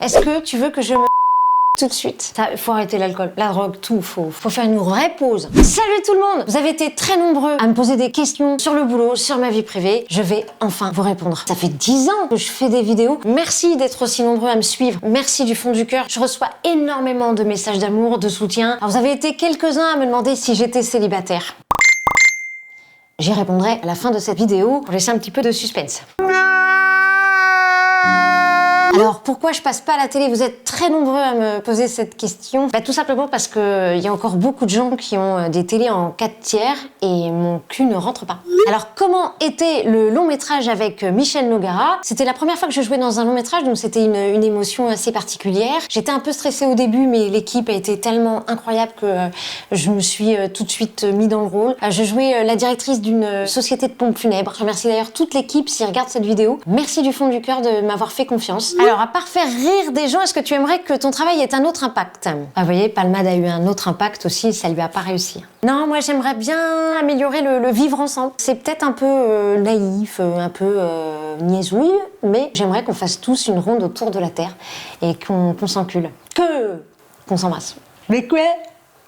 Est-ce que tu veux que je me tout de suite? Faut arrêter l'alcool, la drogue, tout. Faut faire une vraie pause. Salut tout le monde! Vous avez été très nombreux à me poser des questions sur le boulot, sur ma vie privée. Je vais enfin vous répondre. Ça fait 10 ans que je fais des vidéos. Merci d'être aussi nombreux à me suivre. Merci du fond du cœur. Je reçois énormément de messages d'amour, de soutien. Alors vous avez été quelques-uns à me demander si j'étais célibataire. J'y répondrai à la fin de cette vidéo pour laisser un petit peu de suspense. Alors, pourquoi je passe pas à la télé? Vous êtes très nombreux à me poser cette question. Tout simplement parce que il y a encore beaucoup de gens qui ont des télés en 4 tiers et mon cul ne rentre pas. Alors, comment était le long métrage avec Michel Nogara? C'était la première fois que je jouais dans un long métrage, donc c'était une émotion assez particulière. J'étais un peu stressée au début, mais l'équipe a été tellement incroyable que je me suis tout de suite mis dans le rôle. Je jouais la directrice d'une société de pompes funèbres. Je remercie d'ailleurs toute l'équipe s'ils regardent cette vidéo. Merci du fond du cœur de m'avoir fait confiance. Alors, à part faire rire des gens, est-ce que tu aimerais que ton travail ait un autre impact? Vous voyez, Palmade a eu un autre impact aussi, ça lui a pas réussi. Non, moi j'aimerais bien améliorer le vivre ensemble. C'est peut-être un peu naïf, un peu niaisouille, mais j'aimerais qu'on fasse tous une ronde autour de la Terre et qu'on s'encule. Qu'on s'embrasse. Mais quoi?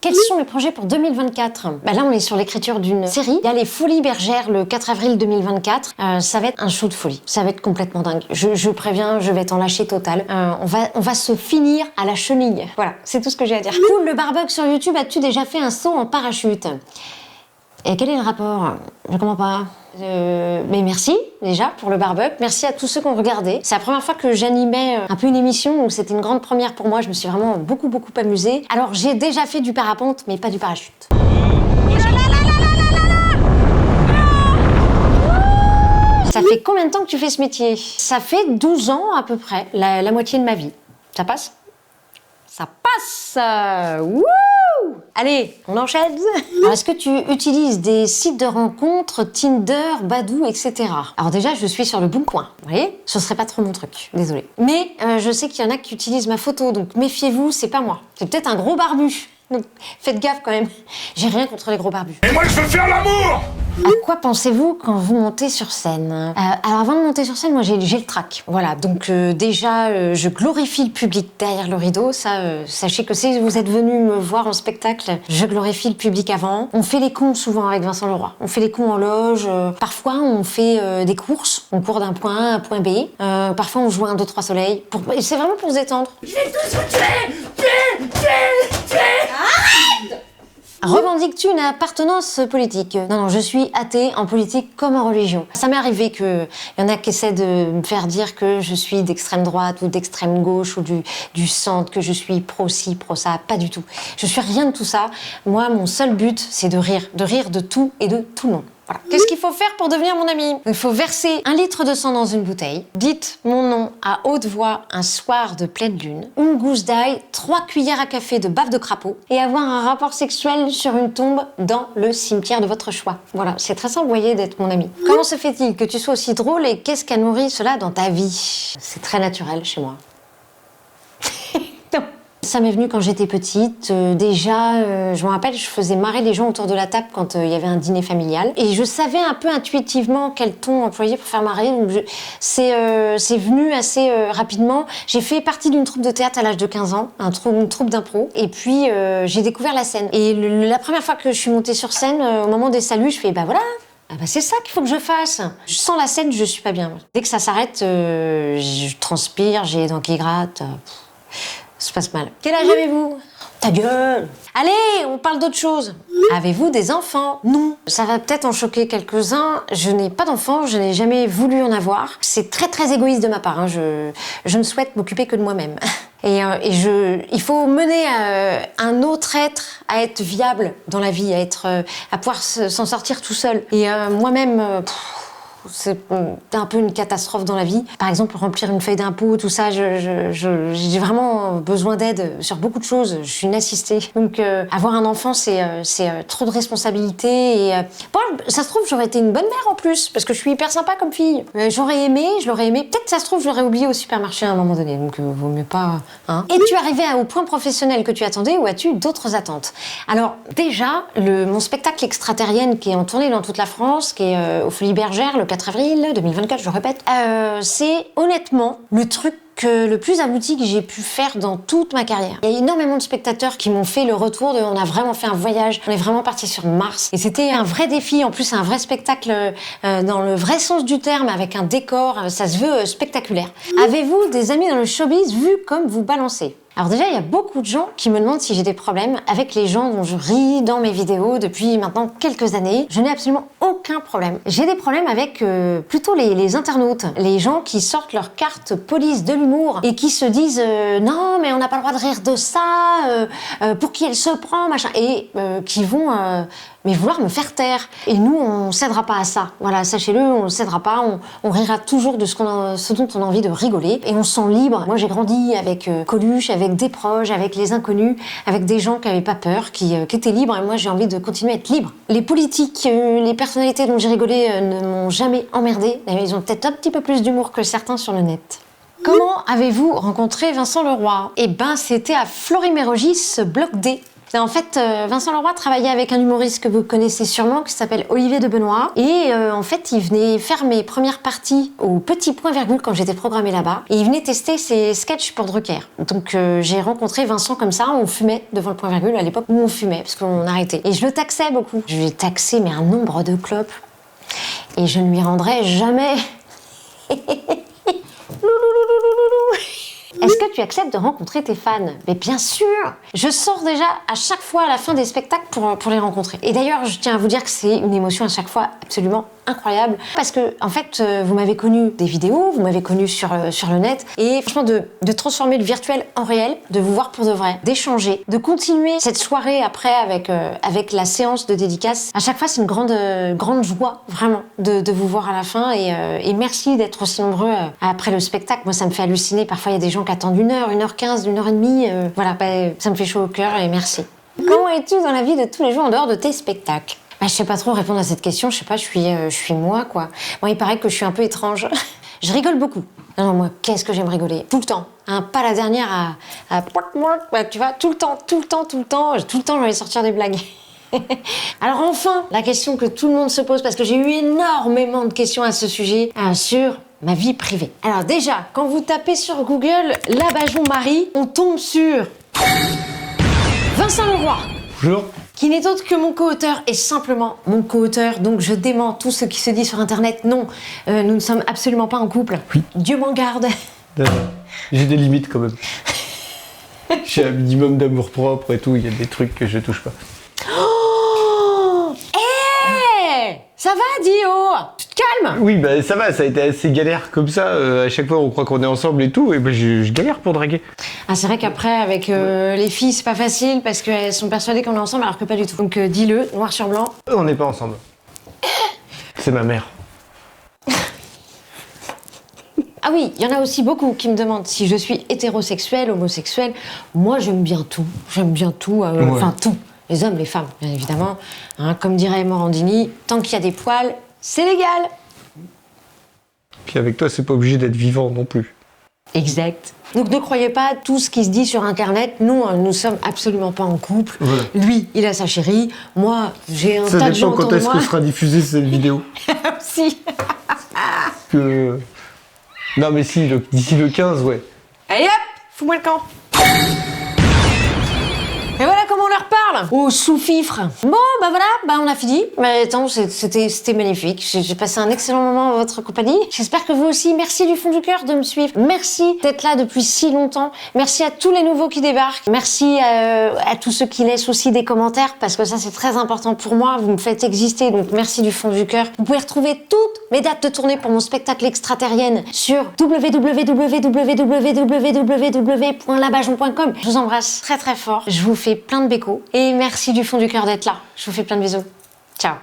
Quels sont les projets pour 2024? Là, on est sur l'écriture d'une série. Il y a les Folies Bergères le 4 avril 2024. Ça va être un show de folie. Ça va être complètement dingue. Je préviens, je vais t'en lâcher total. On va se finir à la chenille. Voilà, c'est tout ce que j'ai à dire. Cool, le barbug sur YouTube, as-tu déjà fait un saut en parachute? Et quel est le rapport? Je comprends pas. Mais merci déjà pour le barbug. Merci à tous ceux qui ont regardé. C'est la première fois que j'animais un peu une émission, donc c'était une grande première pour moi. Je me suis vraiment beaucoup amusée. Alors j'ai déjà fait du parapente, mais pas du parachute. Ça fait combien de temps que tu fais ce métier? Ça fait 12 ans à peu près, la moitié de ma vie. Ça passe? Ça passe! Wouh! Allez, on enchaîne. Alors, est-ce que tu utilises des sites de rencontres, Tinder, Badoo, etc. Alors déjà, je suis sur le bon coin. Vous voyez, ce serait pas trop mon truc. Désolée. Mais je sais qu'il y en a qui utilisent ma photo, donc méfiez-vous, c'est pas moi. C'est peut-être un gros barbu. Donc faites gaffe quand même. J'ai rien contre les gros barbus. Et moi, je veux faire l'amour! À quoi pensez-vous quand vous montez sur scène? Alors avant de monter sur scène, moi j'ai le trac. Voilà, donc déjà je glorifie le public derrière le rideau. Ça, sachez que si vous êtes venu me voir en spectacle, je glorifie le public avant. On fait les cons souvent avec Vincent Leroy. On fait les cons en loge. Parfois on fait des courses. On court d'un point A à un point B. Parfois on joue un 2, 3 soleils. C'est vraiment pour se détendre. Je vais tous vous tuer! Tuer! Arrête! Revendiques-tu une appartenance politique? Non, je suis athée en politique comme en religion. Ça m'est arrivé qu'il y en a qui essaient de me faire dire que je suis d'extrême droite ou d'extrême gauche ou du centre, que je suis pro-ci, pro-ça. Pas du tout. Je suis rien de tout ça. Moi, mon seul but, c'est de rire de tout et de tout le monde. Voilà. Qu'est-ce qu'il faut faire pour devenir mon ami? Il faut verser 1 litre de sang dans une bouteille. Dites mon nom à haute voix un soir de pleine lune. Une gousse d'ail, 3 cuillères à café de bave de crapaud et avoir un rapport sexuel sur une tombe dans le cimetière de votre choix. Voilà, c'est très simple, vous voyez, d'être mon ami. Comment se fait-il que tu sois aussi drôle et qu'est-ce qui a nourri cela dans ta vie? C'est très naturel chez moi. Ça m'est venu quand j'étais petite. Je me rappelle, je faisais marrer les gens autour de la table quand il y avait un dîner familial. Et je savais un peu intuitivement quel ton employer pour faire marrer. Donc c'est venu assez rapidement. J'ai fait partie d'une troupe de théâtre à l'âge de 15 ans, une troupe d'impro. Et puis j'ai découvert la scène. Et la première fois que je suis montée sur scène, au moment des saluts, je fais voilà. C'est ça qu'il faut que je fasse. Sans la scène, je suis pas bien. Dès que ça s'arrête, je transpire, j'ai les dents qui grattent. Ça se passe mal. Quel âge avez-vous? Ta gueule! Allez, on parle d'autre chose. Avez-vous des enfants? Non. Ça va peut-être en choquer quelques-uns. Je n'ai pas d'enfants, je n'ai jamais voulu en avoir. C'est très égoïste de ma part. Hein. Je ne souhaite m'occuper que de moi-même. Il faut mener un autre être à être viable dans la vie, à pouvoir s'en sortir tout seul. Et moi-même... c'est un peu une catastrophe dans la vie. Par exemple, remplir une feuille d'impôt, tout ça, j'ai vraiment besoin d'aide sur beaucoup de choses. Je suis une assistée. Donc, avoir un enfant, c'est trop de responsabilités. Et bon, ça se trouve, j'aurais été une bonne mère en plus, parce que je suis hyper sympa comme fille. Je l'aurais aimé. Peut-être, ça se trouve, je l'aurais oublié au supermarché à un moment donné. Donc, vaut mieux pas... Hein. Es-tu arrivé au point professionnel que tu attendais ou as-tu d'autres attentes? Alors, déjà, mon spectacle extraterrienne qui est en tournée dans toute la France, qui est aux Folies Bergères, le 4 avril 2024, je le répète, c'est honnêtement le truc spectacle le plus abouti que j'ai pu faire dans toute ma carrière. Il y a énormément de spectateurs qui m'ont fait le retour de on a vraiment fait un voyage, on est vraiment parti sur Mars. Et c'était un vrai défi, en plus un vrai spectacle dans le vrai sens du terme, avec un décor, ça se veut spectaculaire. Avez-vous des amis dans le showbiz vu comme vous balancez? Alors déjà, il y a beaucoup de gens qui me demandent si j'ai des problèmes avec les gens dont je ris dans mes vidéos depuis maintenant quelques années. Je n'ai absolument aucun problème. J'ai des problèmes avec plutôt les internautes, les gens qui sortent leur carte police de l'humour et qui se disent non mais on n'a pas le droit de rire de ça, pour qui elle se prend, machin, et qui vont mais vouloir me faire taire. Et nous, on cédera pas à ça. Voilà, sachez-le, on cédera pas, on rira toujours de ce dont on a envie de rigoler, et on se sent libre. Moi, j'ai grandi avec Coluche, avec des proches, avec les inconnus, avec des gens qui avaient pas peur, qui étaient libres, et moi, j'ai envie de continuer à être libre. Les politiques, les personnalités dont j'ai rigolé ne m'ont jamais emmerdé. D'ailleurs, ils ont peut-être un petit peu plus d'humour que certains sur le net. Comment avez-vous rencontré Vincent Leroy? Eh ben, c'était à Fleury-Mérogis, bloc D. En fait, Vincent Leroy travaillait avec un humoriste que vous connaissez sûrement, qui s'appelle Olivier de Benoît. Et en fait, il venait faire mes premières parties au Petit Point Virgule quand j'étais programmée là-bas. Et il venait tester ses sketchs pour Drucker. Donc j'ai rencontré Vincent comme ça, on fumait devant le Point Virgule à l'époque où on fumait, parce qu'on arrêtait. Et je le taxais beaucoup. Je lui ai taxé mais un nombre de clopes. Et je ne lui rendrai jamais. Est-ce que tu acceptes de rencontrer tes fans? Mais bien sûr! Je sors déjà à chaque fois à la fin des spectacles pour les rencontrer. Et d'ailleurs, je tiens à vous dire que c'est une émotion à chaque fois absolument incroyable. Parce que, en fait, vous m'avez connu des vidéos, vous m'avez connu sur le net. Et franchement, de transformer le virtuel en réel, de vous voir pour de vrai, d'échanger, de continuer cette soirée après avec la séance de dédicace. À chaque fois, c'est une grande joie, vraiment, de vous voir à la fin. Et merci d'être aussi nombreux après le spectacle. Moi, ça me fait halluciner. Parfois, il y a des gens qui attendent 1h, 1h15, 1h30. Voilà, ça me fait chaud au cœur et merci. Comment es-tu dans la vie de tous les jours en dehors de tes spectacles? Je sais pas trop répondre à cette question, je sais pas, je suis moi, quoi. Moi, il paraît que je suis un peu étrange. Je rigole beaucoup. Non, moi, qu'est-ce que j'aime rigoler? Tout le temps. Hein, pas la dernière tu vois, tout le temps, j'ai envie de sortir des blagues. Alors enfin, la question que tout le monde se pose, parce que j'ai eu énormément de questions à ce sujet, sur ma vie privée. Alors déjà, quand vous tapez sur Google « Labajon Marie », on tombe sur Vincent Leroy. Bonjour. Qui n'est autre que mon co-auteur, et simplement mon co-auteur, donc je dément tout ce qui se dit sur internet. Non, nous ne sommes absolument pas en couple. Oui. Dieu m'en garde. J'ai des limites quand même. J'ai un minimum d'amour propre et tout, il y a des trucs que je touche pas. Oh, hey, ça va, Dio? Tu te calmes? Oui, bah ça va, ça a été assez galère comme ça. À chaque fois, on croit qu'on est ensemble et tout, et bah je galère pour draguer. Ah, c'est vrai qu'après, avec les filles, c'est pas facile parce qu'elles sont persuadées qu'on est ensemble alors que pas du tout. Donc dis-le, noir sur blanc. On n'est pas ensemble. C'est ma mère. Ah oui, il y en a aussi beaucoup qui me demandent si je suis hétérosexuelle, homosexuelle. Moi, j'aime bien tout. Enfin tout. Les hommes, les femmes, bien évidemment. Hein, comme dirait Morandini, tant qu'il y a des poils, c'est légal. Puis avec toi, c'est pas obligé d'être vivant non plus. Exact. Donc ne croyez pas à tout ce qui se dit sur Internet. Nous sommes absolument pas en couple. Voilà. Lui, il a sa chérie. Moi, j'ai un Ça tas de gens dépend autour quand de est-ce moi. que sera diffusée cette vidéo. Si. Que... Non mais si, d'ici le 15, ouais. Allez hop, fous-moi le camp. Et voilà comment on leur parle. Au sous-fifre. Bon, bah voilà, on a fini. Mais attends, c'était magnifique. J'ai passé un excellent moment en votre compagnie. J'espère que vous aussi. Merci du fond du cœur de me suivre. Merci d'être là depuis si longtemps. Merci à tous les nouveaux qui débarquent. Merci à tous ceux qui laissent aussi des commentaires, parce que ça, c'est très important pour moi. Vous me faites exister, donc merci du fond du cœur. Vous pouvez retrouver toutes mes dates de tournée pour mon spectacle extraterrienne sur www.labajon.com. Je vous embrasse très très fort. Je vous fais plein de bécos et merci du fond du cœur d'être là. Je vous fais plein de bisous. Ciao.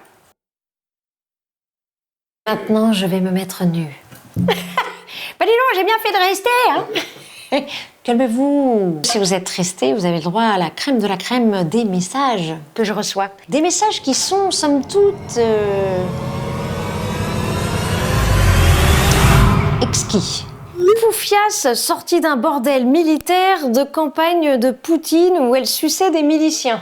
Maintenant, je vais me mettre nue. Bah dis donc, j'ai bien fait de rester, hein. Calmez-vous. Si vous êtes resté, vous avez le droit à la crème de la crème des messages que je reçois. Des messages qui sont, somme toute, exquis. Poufias sortie d'un bordel militaire de campagne de Poutine où elle suçait des miliciens.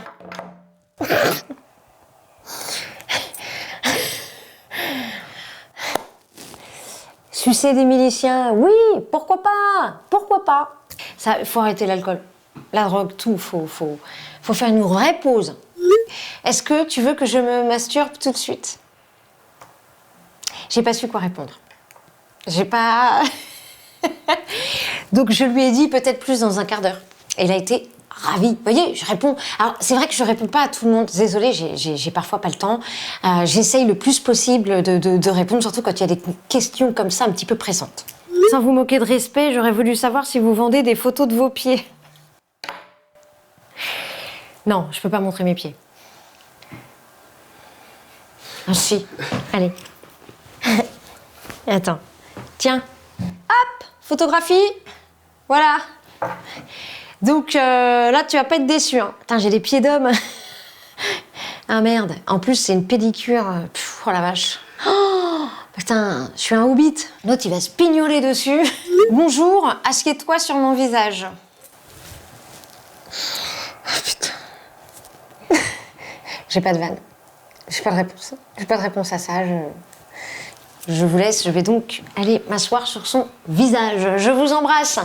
Sucer des miliciens, oui, pourquoi pas? Pourquoi pas? Ça, faut arrêter l'alcool, la drogue, tout. Faut faire une vraie pause. Est-ce que tu veux que je me masturbe tout de suite? J'ai pas su quoi répondre. J'ai pas... Donc je lui ai dit peut-être plus dans un quart d'heure. Et il a été ravi. Vous voyez, je réponds. Alors c'est vrai que je réponds pas à tout le monde. Désolée, j'ai parfois pas le temps. J'essaye le plus possible de répondre, surtout quand il y a des questions comme ça un petit peu pressantes. Sans vous moquer de respect, j'aurais voulu savoir si vous vendez des photos de vos pieds. Non, je peux pas montrer mes pieds. Ah si, allez. Attends, tiens. Hop, photographie. Voilà. Donc là, tu vas pas être déçu. Hein. Putain, j'ai des pieds d'homme. Ah merde. En plus, c'est une pédicure. Pff, oh la vache. Oh, putain, je suis un hobbit. L'autre, il va se pignoler dessus. Bonjour, assieds-toi sur mon visage. Oh, putain. J'ai pas de vanne. J'ai pas de réponse. J'ai pas de réponse à ça. Je vous laisse. Je vais donc aller m'asseoir sur son visage. Je vous embrasse.